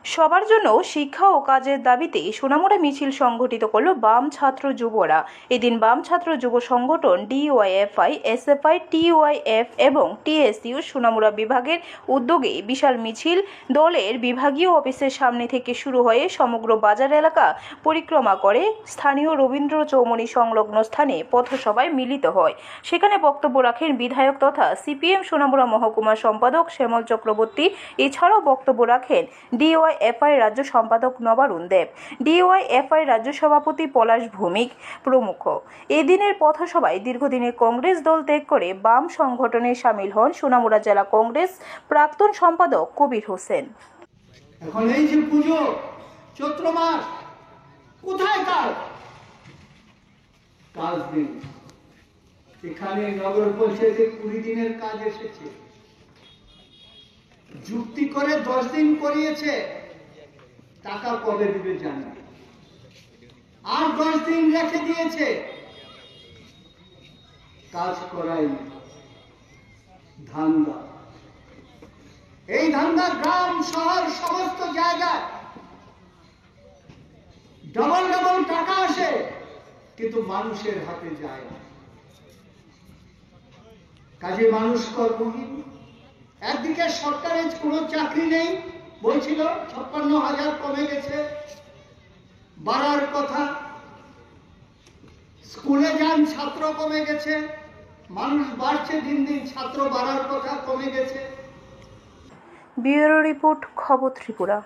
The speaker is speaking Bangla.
সবার জন্য শিক্ষা ও কাজের দাবিতে সোনামুড়া মিছিল সংগঠিত করল বাম ছাত্র যুবরা। এদিন বাম ছাত্র যুব সংগঠন ডিওয়াইএফআই, এসএফআই, টিওয়াইএফ এবং টিএসইউ সোনামুড়া বিভাগের উদ্যোগে বিশাল মিছিল দলের বিভাগীয় অফিসের সামনে থেকে শুরু হয়ে সমগ্র বাজার এলাকা পরিক্রমা করে স্থানীয় রবীন্দ্র চৌমুহনী সংলগ্ন স্থানে পথসভায় মিলিত হয়। সেখানে বক্তব্য রাখেন বিধায়ক তথা সিপিএম সোনামুড়া মহকুমা সম্পাদক শ্যামল চক্রবর্তী। এছাড়াও বক্তব্য রাখেন ডিওয়াইএফআই রাজ্য সম্পাদক নবারুণ দেব, ডিওয়াইএফআই রাজ্য সভাপতি পলাশ ভৌমিক প্রমুখ। এদিনের পথসভায় দীর্ঘদিনের কংগ্রেস দল ত্যাগ করে বাম সংগঠনে সামিল হন সোনামুড়া জেলা কংগ্রেস প্রাক্তন সম্পাদক কবির হোসেন। এখন এই যে পুজো চৈত্র মাস, কোথায় কাজ দিন? এখানে নগর পঞ্চায়েতে 20 দিনের কাজ এসেছে, যুক্তি করে 10 দিন করিয়েছে, টাকা কবে দিবে জানি, আর 10 দিন রেখে দিয়েছে, কাজ করায়নি। ধান্দা, এই ধান্দা গ্রাম শহর সমস্ত জায়গায় ডবল ডবল টাকা আসে, কিন্তু মানুষের হাতে যায় না। কাজে মানুষ কর্মহীন। একদিকে সরকারের কোনো চাকরি নেই, বলছিল 56,000 কমে গেছে, বাড়ার কথা। স্কুলে যান, ছাত্র কমে গেছে, মানুষ বাড়ছে দিন দিন, ছাত্র বাড়ার কথা কমে গেছে। ব্যুরো রিপোর্ট, খবর ত্রিপুরা।